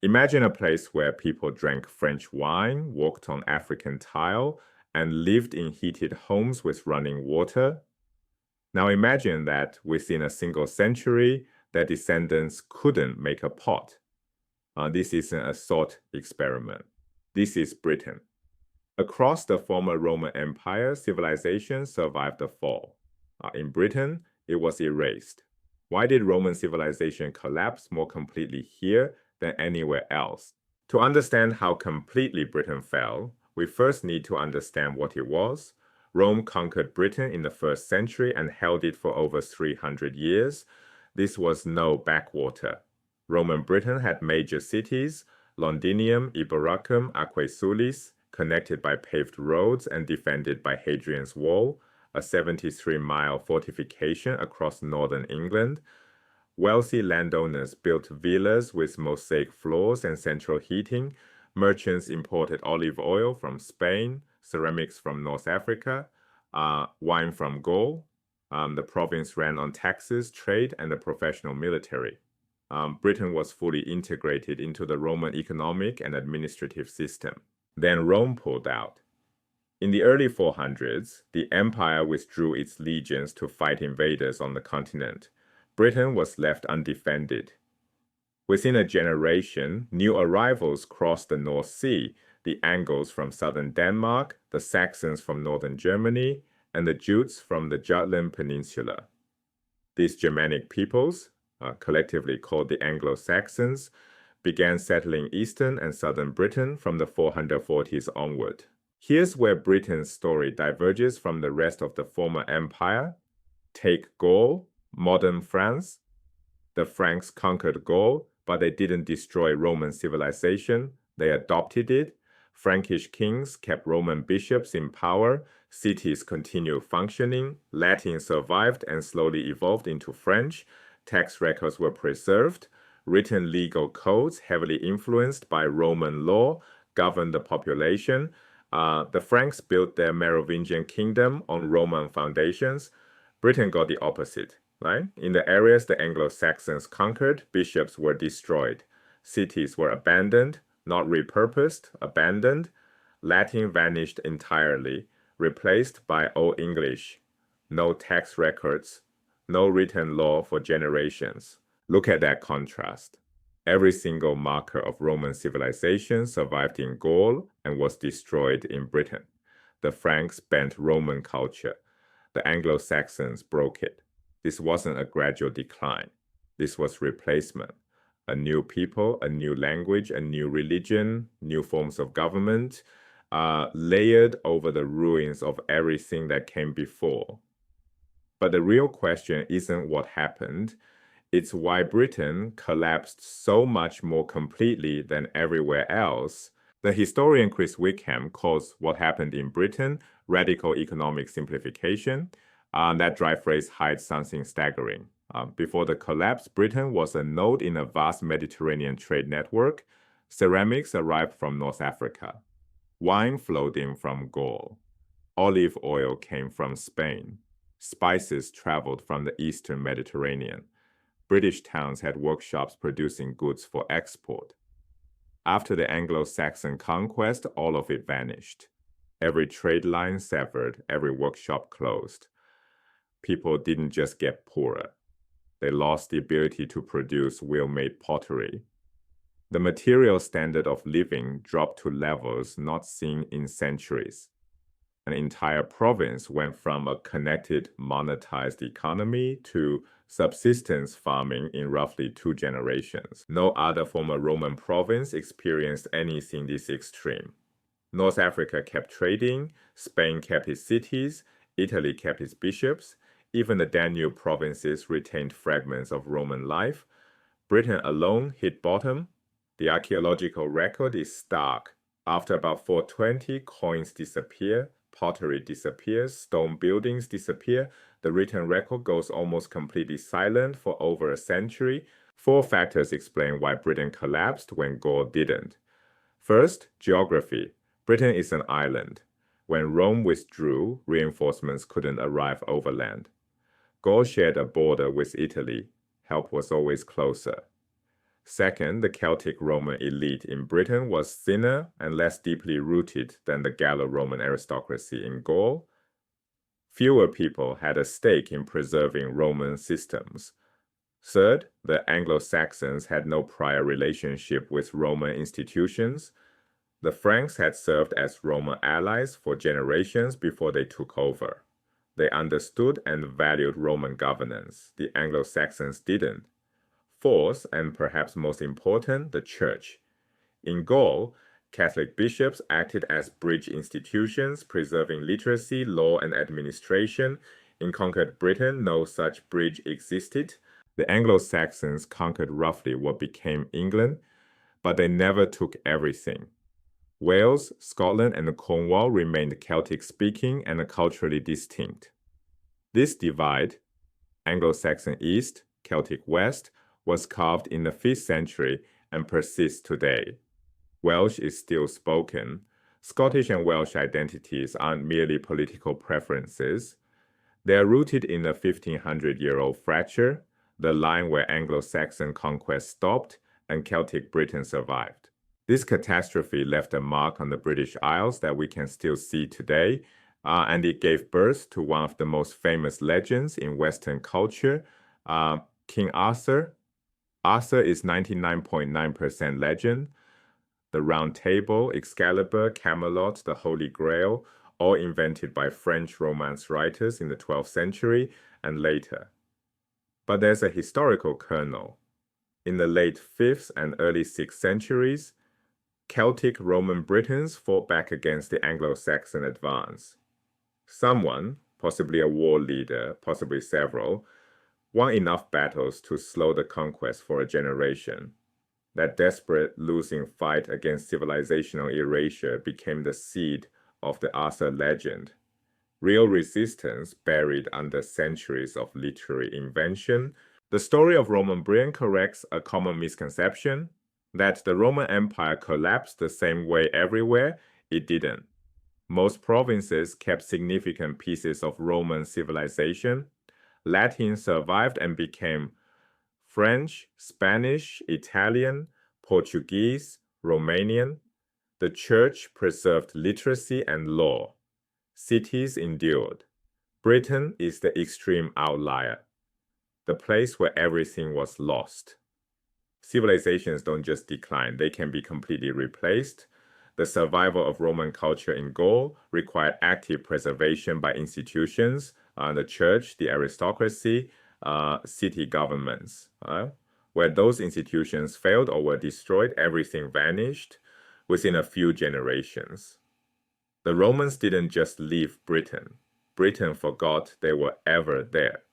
Imagine a place where people drank French wine, walked on African tile, and lived in heated homes with running water. Now imagine that within a single century, their descendants couldn't make a pot. This isn't a thought experiment. This is Britain. Across the former Roman Empire, civilization survived the fall. In Britain, it was erased. Why did Roman civilization collapse more completely here than anywhere else? To understand how completely Britain fell, we first need to understand what it was. Rome conquered Britain in the first century and held it for over 300 years. This was no backwater. Roman Britain had major cities, Londinium, Iberacum, Aquae connected by paved roads and defended by Hadrian's Wall, a 73-mile fortification across northern England. Wealthy landowners built villas with mosaic floors and central heating. Merchants imported olive oil from Spain, ceramics from North Africa, wine from Gaul. The province ran on taxes, trade, and the professional military. Britain was fully integrated into the Roman economic and administrative system. Then Rome pulled out. In the early 400s, the empire withdrew its legions to fight invaders on the continent. Britain was left undefended. Within a generation, new arrivals crossed the North Sea, the Angles from southern Denmark, the Saxons from northern Germany, and the Jutes from the Jutland Peninsula. These Germanic peoples, collectively called the Anglo-Saxons, began settling eastern and southern Britain from the 440s onward. Here's where Britain's story diverges from the rest of the former empire. Take Gaul, modern France. The Franks conquered Gaul, but they didn't destroy Roman civilization. They adopted it. Frankish kings kept Roman bishops in power. Cities continued functioning. Latin survived and slowly evolved into French. Tax records were preserved. Written legal codes, heavily influenced by Roman law, governed the population. The Franks built their Merovingian kingdom on Roman foundations. Britain got the opposite, right? In the areas the Anglo-Saxons conquered, bishops were destroyed. Cities were abandoned, not repurposed, abandoned. Latin vanished entirely, replaced by Old English. No tax records, no written law for generations. Look at that contrast. Every single marker of Roman civilization survived in Gaul and was destroyed in Britain. The Franks bent Roman culture. The Anglo-Saxons broke it. This wasn't a gradual decline. This was replacement. A new people, a new language, a new religion, new forms of government, layered over the ruins of everything that came before. But the real question isn't what happened. It's why Britain collapsed so much more completely than everywhere else. The historian Chris Wickham calls what happened in Britain radical economic simplification. That dry phrase hides something staggering. Before the collapse, Britain was a node in a vast Mediterranean trade network. Ceramics arrived from North Africa. Wine flowed in from Gaul. Olive oil came from Spain. Spices traveled from the eastern Mediterranean. British towns had workshops producing goods for export. After the Anglo-Saxon conquest, all of it vanished. Every trade line severed, every workshop closed. People didn't just get poorer. They lost the ability to produce well-made pottery. The material standard of living dropped to levels not seen in centuries. An entire province went from a connected, monetized economy to subsistence farming in roughly 2 generations. No other former Roman province experienced anything this extreme. North Africa kept trading, Spain kept its cities, Italy kept its bishops, even the Danube provinces retained fragments of Roman life. Britain alone hit bottom. The archaeological record is stark. After about 420, coins disappear, pottery disappears, stone buildings disappear. The written record goes almost completely silent for over a century. 4 factors explain why Britain collapsed when Gaul didn't. First, geography. Britain is an island. When Rome withdrew, reinforcements couldn't arrive overland. Gaul shared a border with Italy. Help was always closer. Second, the Celtic Roman elite in Britain was thinner and less deeply rooted than the Gallo-Roman aristocracy in Gaul. Fewer people had a stake in preserving Roman systems. Third, the Anglo-Saxons had no prior relationship with Roman institutions. The Franks had served as Roman allies for generations before they took over. They understood and valued Roman governance. The Anglo-Saxons didn't. Fourth, and perhaps most important, the Church. In Gaul, Catholic bishops acted as bridge institutions, preserving literacy, law, and administration. In conquered Britain, no such bridge existed. The Anglo-Saxons conquered roughly what became England, but they never took everything. Wales, Scotland, and Cornwall remained Celtic-speaking and culturally distinct. This divide, Anglo-Saxon East, Celtic West, was carved in the 5th century and persists today. Welsh is still spoken. Scottish and Welsh identities aren't merely political preferences. They are rooted in a 1500-year-old fracture, the line where Anglo-Saxon conquest stopped and Celtic Britain survived. This catastrophe left a mark on the British Isles that we can still see today, and it gave birth to one of the most famous legends in Western culture, King Arthur. Arthur is 99.9% legend. The Round Table, Excalibur, Camelot, the Holy Grail, all invented by French Romance writers in the 12th century and later. But there's a historical kernel. In the late 5th and early 6th centuries, Celtic Roman Britons fought back against the Anglo-Saxon advance. Someone, possibly a war leader, possibly several, won enough battles to slow the conquest for a generation. That desperate losing fight against civilizational erasure became the seed of the Arthur legend. Real resistance buried under centuries of literary invention. The story of Roman Britain corrects a common misconception that the Roman Empire collapsed the same way everywhere. It didn't. Most provinces kept significant pieces of Roman civilization. Latin survived and became French, Spanish, Italian, Portuguese, Romanian. The church preserved literacy and law. Cities endured. Britain is the extreme outlier, the place where everything was lost. Civilizations don't just decline, they can be completely replaced. The survival of Roman culture in Gaul required active preservation by institutions, the church, the aristocracy, city governments. Where those institutions failed or were destroyed, everything vanished within a few generations. The Romans didn't just leave Britain. Britain forgot they were ever there.